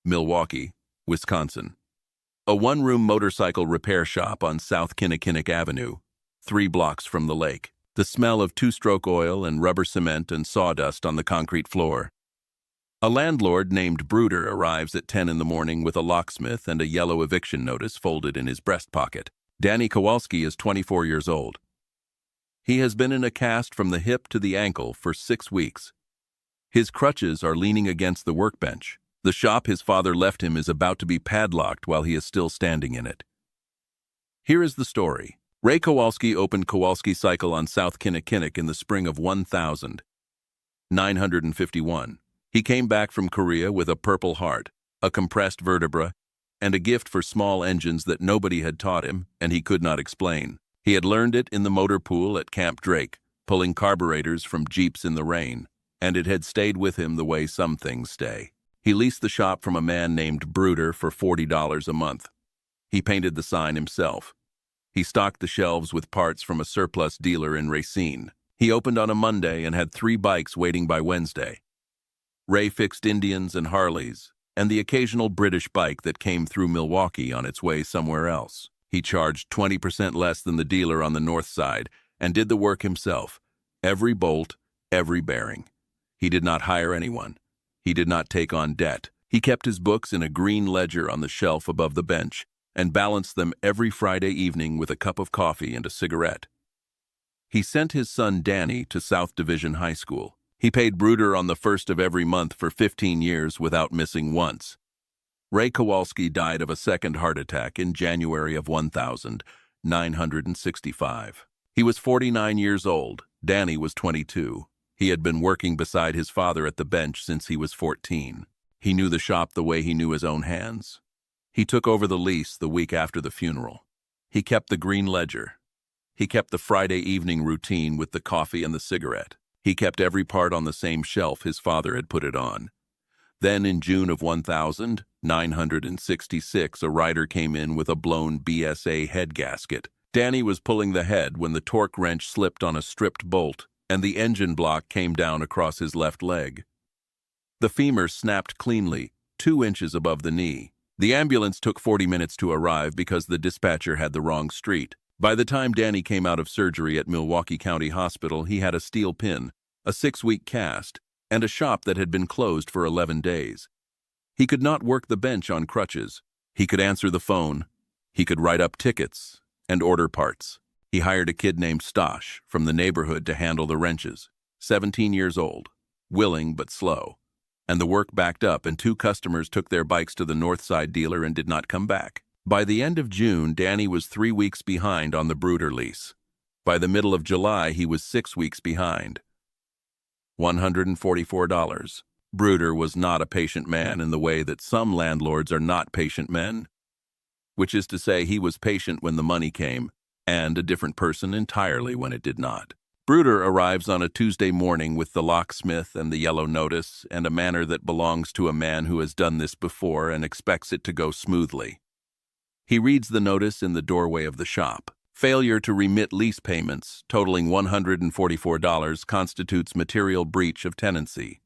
Milwaukee, Wisconsin. A one-room motorcycle repair shop on South Kinnickinnic Avenue, 3 blocks from the lake. The smell of two-stroke oil and rubber cement and sawdust on the concrete floor. A landlord named Bruder arrives at 10 in the morning with a locksmith and a yellow eviction notice folded in his breast pocket. Danny Kowalski is 24 years old. He has been in a cast from the hip to the ankle for 6 weeks. His crutches are leaning against the workbench. The shop his father left him is about to be padlocked while he is still standing in it. Here is the story. Ray Kowalski opened Kowalski Cycle on South Kinnickinnic in the spring of 1951. He came back from Korea with a Purple Heart, a compressed vertebra, and a gift for small engines that nobody had taught him and he could not explain. He had learned it in the motor pool at Camp Drake, pulling carburetors from Jeeps in the rain, and it had stayed with him the way some things stay. He leased the shop from a man named Bruder for $40 a month. He painted the sign himself. He stocked the shelves with parts from a surplus dealer in Racine. He opened on a Monday and had 3 bikes waiting by Wednesday. Ray fixed Indians and Harleys, and the occasional British bike that came through Milwaukee on its way somewhere else. He charged 20% less than the dealer on the north side and did the work himself, every bolt, every bearing. He did not hire anyone. He did not take on debt. He kept his books in a green ledger on the shelf above the bench and balanced them every Friday evening with a cup of coffee and a cigarette. He sent his son Danny to South Division High School. He paid Bruder on the 1st of every month for 15 years without missing once. Ray Kowalski died of a second heart attack in January of 1965. He was 49 years old. Danny was 22. He had been working beside his father at the bench since he was 14. He knew the shop the way he knew his own hands. He took over the lease the week after the funeral. He kept the green ledger. He kept the Friday evening routine with the coffee and the cigarette. He kept every part on the same shelf his father had put it on. Then in June of 1966, a rider came in with a blown BSA head gasket. Danny was pulling the head when the torque wrench slipped on a stripped bolt, and the engine block came down across his left leg. The femur snapped cleanly, 2 inches above the knee. The ambulance took 40 minutes to arrive because the dispatcher had the wrong street. By the time Danny came out of surgery at Milwaukee County Hospital, he had a steel pin, a 6-week cast, and a shop that had been closed for 11 days. He could not work the bench on crutches. He could answer the phone. He could write up tickets and order parts. He hired a kid named Stosh from the neighborhood to handle the wrenches. 17 years old, willing but slow. And the work backed up and 2 customers took their bikes to the north side dealer and did not come back. By the end of June, Danny was 3 weeks behind on the Bruder lease. By the middle of July, he was 6 weeks behind. $144. Bruder was not a patient man in the way that some landlords are not patient men, which is to say he was patient when the money came, and a different person entirely when it did not. Bruder arrives on a Tuesday morning with the locksmith and the yellow notice and a manner that belongs to a man who has done this before and expects it to go smoothly. He reads the notice in the doorway of the shop. Failure to remit lease payments, totaling $144, constitutes material breach of tenancy.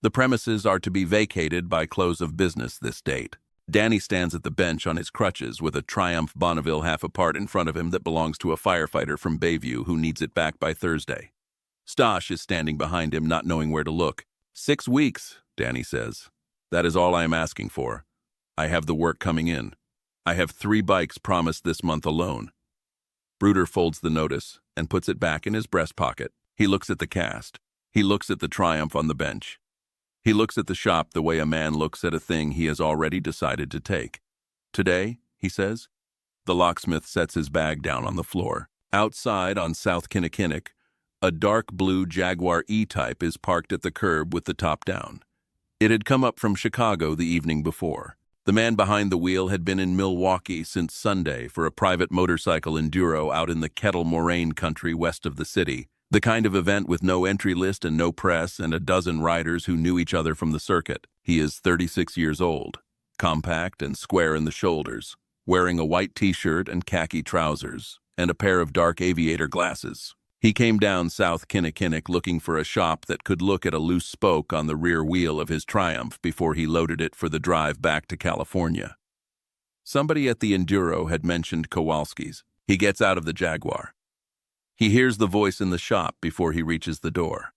The premises are to be vacated by close of business this date. Danny stands at the bench on his crutches with a Triumph Bonneville half apart in front of him that belongs to a firefighter from Bayview who needs it back by Thursday. Stosh is standing behind him, not knowing where to look. 6 weeks, Danny says. That is all I am asking for. I have the work coming in. I have 3 bikes promised this month alone. Bruder folds the notice and puts it back in his breast pocket. He looks at the cast. He looks at the Triumph on the bench. He looks at the shop the way a man looks at a thing he has already decided to take. Today, he says. The locksmith sets his bag down on the floor. Outside on South Kinnickinnic, a dark blue Jaguar E-Type is parked at the curb with the top down. It had come up from Chicago the evening before. The man behind the wheel had been in Milwaukee since Sunday for a private motorcycle enduro out in the Kettle Moraine country west of the city. The kind of event with no entry list and no press and a dozen riders who knew each other from the circuit. He is 36 years old, compact and square in the shoulders, wearing a white t-shirt and khaki trousers, and a pair of dark aviator glasses. He came down South Kinnickinnic looking for a shop that could look at a loose spoke on the rear wheel of his Triumph before he loaded it for the drive back to California. Somebody at the Enduro had mentioned Kowalski's. He gets out of the Jaguar. He hears the voice in the shop before he reaches the door.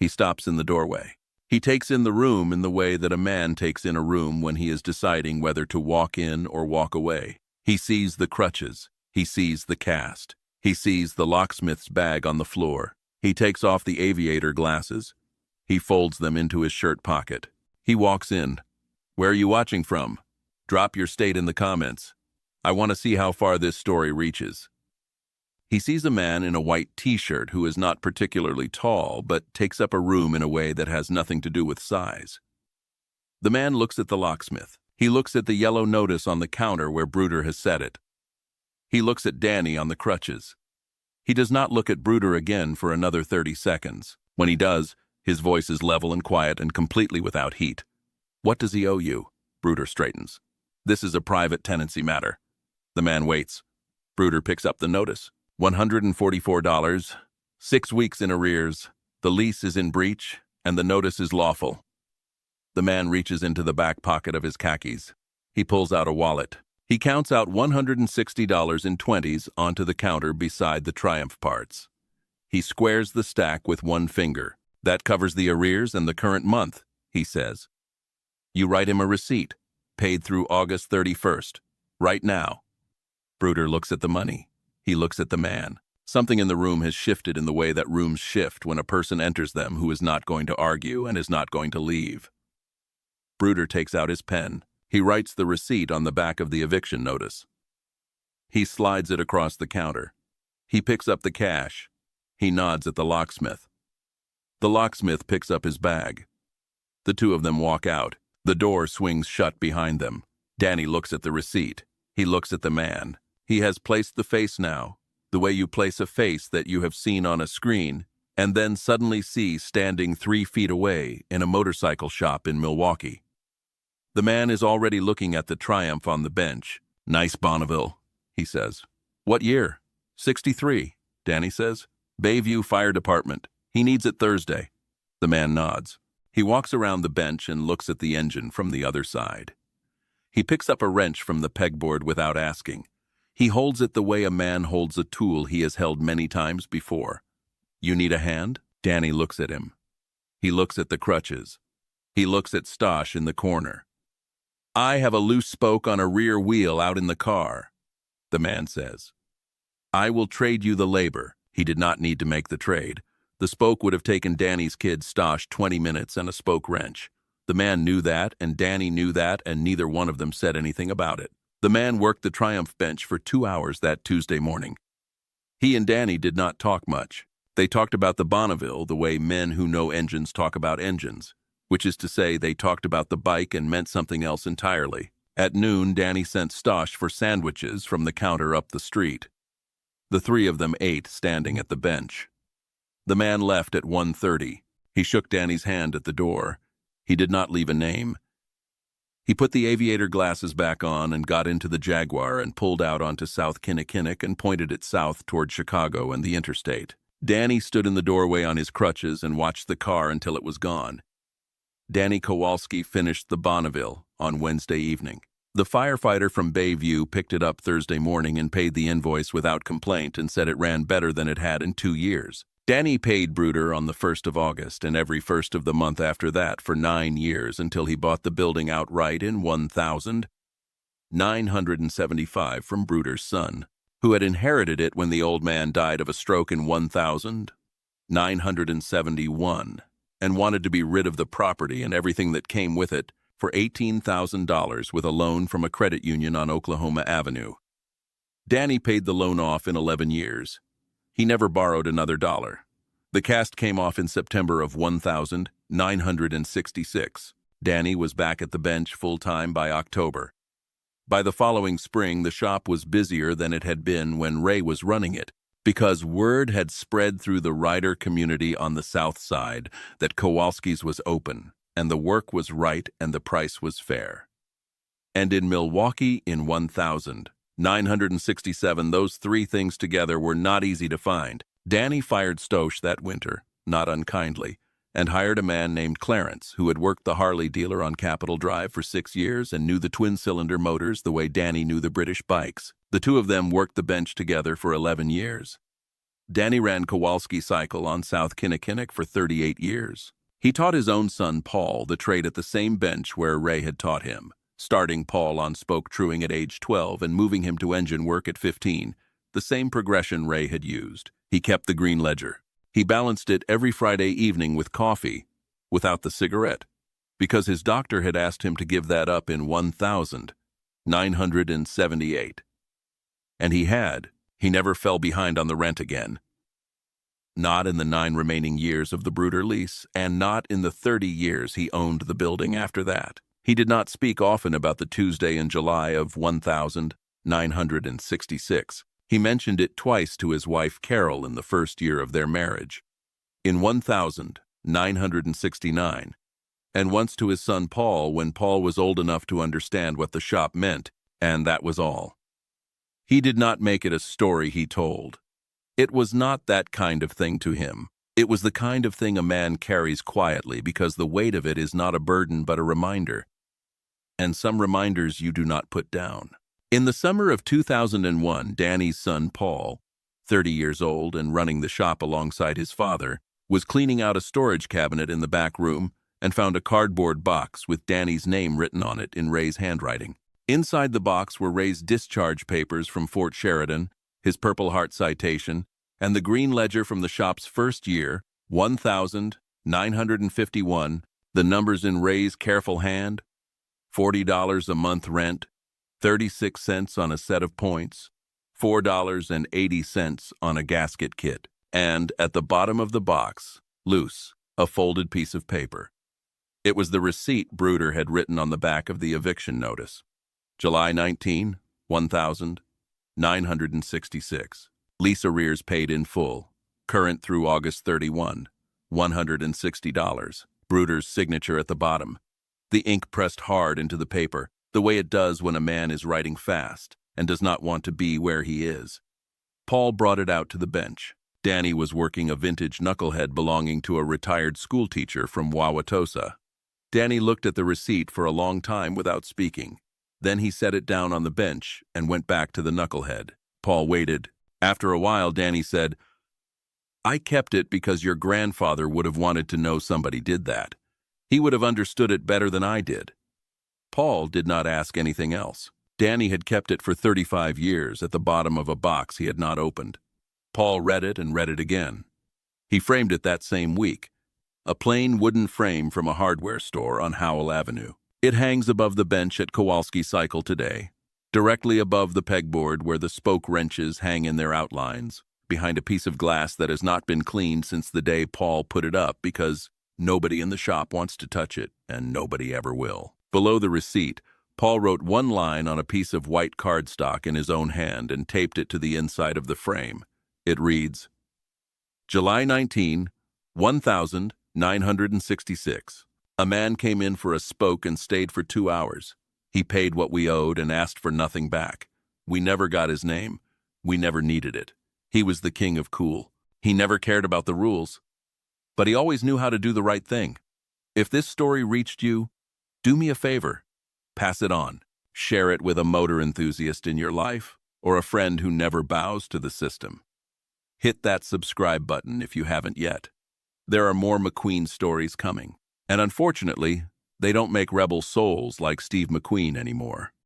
He stops in the doorway. He takes in the room in the way that a man takes in a room when he is deciding whether to walk in or walk away. He sees the crutches. He sees the cast. He sees the locksmith's bag on the floor. He takes off the aviator glasses. He folds them into his shirt pocket. He walks in. "Where are you watching from? Drop your state in the comments. I want to see how far this story reaches." He sees a man in a white t-shirt who is not particularly tall, but takes up a room in a way that has nothing to do with size. The man looks at the locksmith. He looks at the yellow notice on the counter where Bruder has set it. He looks at Danny on the crutches. He does not look at Bruder again for another 30 seconds. When he does, his voice is level and quiet and completely without heat. "What does he owe you?" Bruder straightens. "This is a private tenancy matter." The man waits. Bruder picks up the notice. $144, 6 weeks in arrears. The lease is in breach, and the notice is lawful. The man reaches into the back pocket of his khakis. He pulls out a wallet. He counts out $160 in 20s onto the counter beside the Triumph parts. He squares the stack with one finger. "That covers the arrears and the current month," he says. You write him a receipt, paid through August 31st, right now. Bruder looks at the money. He looks at the man. Something in the room has shifted in the way that rooms shift when a person enters them who is not going to argue and is not going to leave. Bruder takes out his pen. He writes the receipt on the back of the eviction notice. He slides it across the counter. He picks up the cash. He nods at the locksmith. The locksmith picks up his bag. The two of them walk out. The door swings shut behind them. Danny looks at the receipt. He looks at the man. He has placed the face now, the way you place a face that you have seen on a screen and then suddenly see standing 3 feet away in a motorcycle shop in Milwaukee. The man is already looking at the Triumph on the bench. "Nice Bonneville," he says. "What year?" 63, Danny says. "Bayview Fire Department. He needs it Thursday." The man nods. He walks around the bench and looks at the engine from the other side. He picks up a wrench from the pegboard without asking. He holds it the way a man holds a tool he has held many times before. "You need a hand?" Danny looks at him. He looks at the crutches. He looks at Stosh in the corner. "I have a loose spoke on a rear wheel out in the car," the man says. "I will trade you the labor." He did not need to make the trade. The spoke would have taken Danny's kid Stosh 20 minutes and a spoke wrench. The man knew that, and Danny knew that, and neither one of them said anything about it. The man worked the Triumph bench for 2 hours that Tuesday morning. He and Danny did not talk much. They talked about the Bonneville the way men who know engines talk about engines, which is to say they talked about the bike and meant something else entirely. At noon, Danny sent Stosh for sandwiches from the counter up the street. The three of them ate standing at the bench. The man left at 1:30. He shook Danny's hand at the door. He did not leave a name. He put the aviator glasses back on and got into the Jaguar and pulled out onto South Kinnickinnic and pointed it south toward Chicago and the interstate. Danny stood in the doorway on his crutches and watched the car until it was gone. Danny Kowalski finished the Bonneville on Wednesday evening. The firefighter from Bayview picked it up Thursday morning and paid the invoice without complaint and said it ran better than it had in 2 years. Danny paid Bruder on the 1st of August and every first of the month after that for 9 years until he bought the building outright in $1,975 from Bruder's son, who had inherited it when the old man died of a stroke in 1971 and wanted to be rid of the property and everything that came with it for $18,000 with a loan from a credit union on Oklahoma Avenue. Danny paid the loan off in 11 years. He never borrowed another dollar. The cast came off in September of 1966. Danny was back at the bench full-time by October. By the following spring, the shop was busier than it had been when Ray was running it, because word had spread through the rider community on the south side that Kowalski's was open, and the work was right and the price was fair. And in Milwaukee in 1967, those three things together were not easy to find. Danny fired Stosh that winter, not unkindly, and hired a man named Clarence, who had worked the Harley dealer on Capitol Drive for 6 years and knew the twin-cylinder motors the way Danny knew the British bikes. The two of them worked the bench together for 11 years. Danny ran Kowalski Cycle on South Kinnickinnic for 38 years. He taught his own son, Paul, the trade at the same bench where Ray had taught him, starting Paul on spoke truing at age 12 and moving him to engine work at 15, the same progression Ray had used. He kept the green ledger. He balanced it every Friday evening with coffee, without the cigarette, because his doctor had asked him to give that up in 1978. And he had. He never fell behind on the rent again. Not in the 9 remaining years of the Bruder lease, and not in the 30 years he owned the building after that. He did not speak often about the Tuesday in July of 1966. He mentioned it twice to his wife Carol in the first year of their marriage, in 1969, and once to his son Paul when Paul was old enough to understand what the shop meant, and that was all. He did not make it a story he told. It was not that kind of thing to him. It was the kind of thing a man carries quietly because the weight of it is not a burden but a reminder. And some reminders you do not put down. In the summer of 2001, Danny's son Paul, 30 years old and running the shop alongside his father, was cleaning out a storage cabinet in the back room and found a cardboard box with Danny's name written on it in Ray's handwriting. Inside the box were Ray's discharge papers from Fort Sheridan, his Purple Heart citation, and the green ledger from the shop's first year, 1951, the numbers in Ray's careful hand, $40 a month rent, 36 cents on a set of points, $4.80 on a gasket kit, and at the bottom of the box, loose, a folded piece of paper. It was the receipt Bruder had written on the back of the eviction notice. July 19, 1966. Lease arrears paid in full. Current through August 31, $160. Bruder's signature at the bottom. The ink pressed hard into the paper, the way it does when a man is writing fast and does not want to be where he is. Paul brought it out to the bench. Danny was working a vintage knucklehead belonging to a retired schoolteacher from Wauwatosa. Danny looked at the receipt for a long time without speaking. Then he set it down on the bench and went back to the knucklehead. Paul waited. After a while, Danny said, "I kept it because your grandfather would have wanted to know somebody did that. He would have understood it better than I did." Paul did not ask anything else. Danny had kept it for 35 years at the bottom of a box he had not opened. Paul read it and read it again. He framed it that same week, a plain wooden frame from a hardware store on Howell Avenue. It hangs above the bench at Kowalski Cycle today, directly above the pegboard where the spoke wrenches hang in their outlines, behind a piece of glass that has not been cleaned since the day Paul put it up because nobody in the shop wants to touch it, and nobody ever will. Below the receipt, Paul wrote one line on a piece of white cardstock in his own hand and taped it to the inside of the frame. It reads, July 19, 1966. A man came in for a spoke and stayed for 2 hours. He paid what we owed and asked for nothing back. We never got his name. We never needed it. He was the king of cool. He never cared about the rules. But he always knew how to do the right thing. If this story reached you, do me a favor. Pass it on. Share it with a motor enthusiast in your life or a friend who never bows to the system. Hit that subscribe button if you haven't yet. There are more McQueen stories coming. And unfortunately, they don't make rebel souls like Steve McQueen anymore.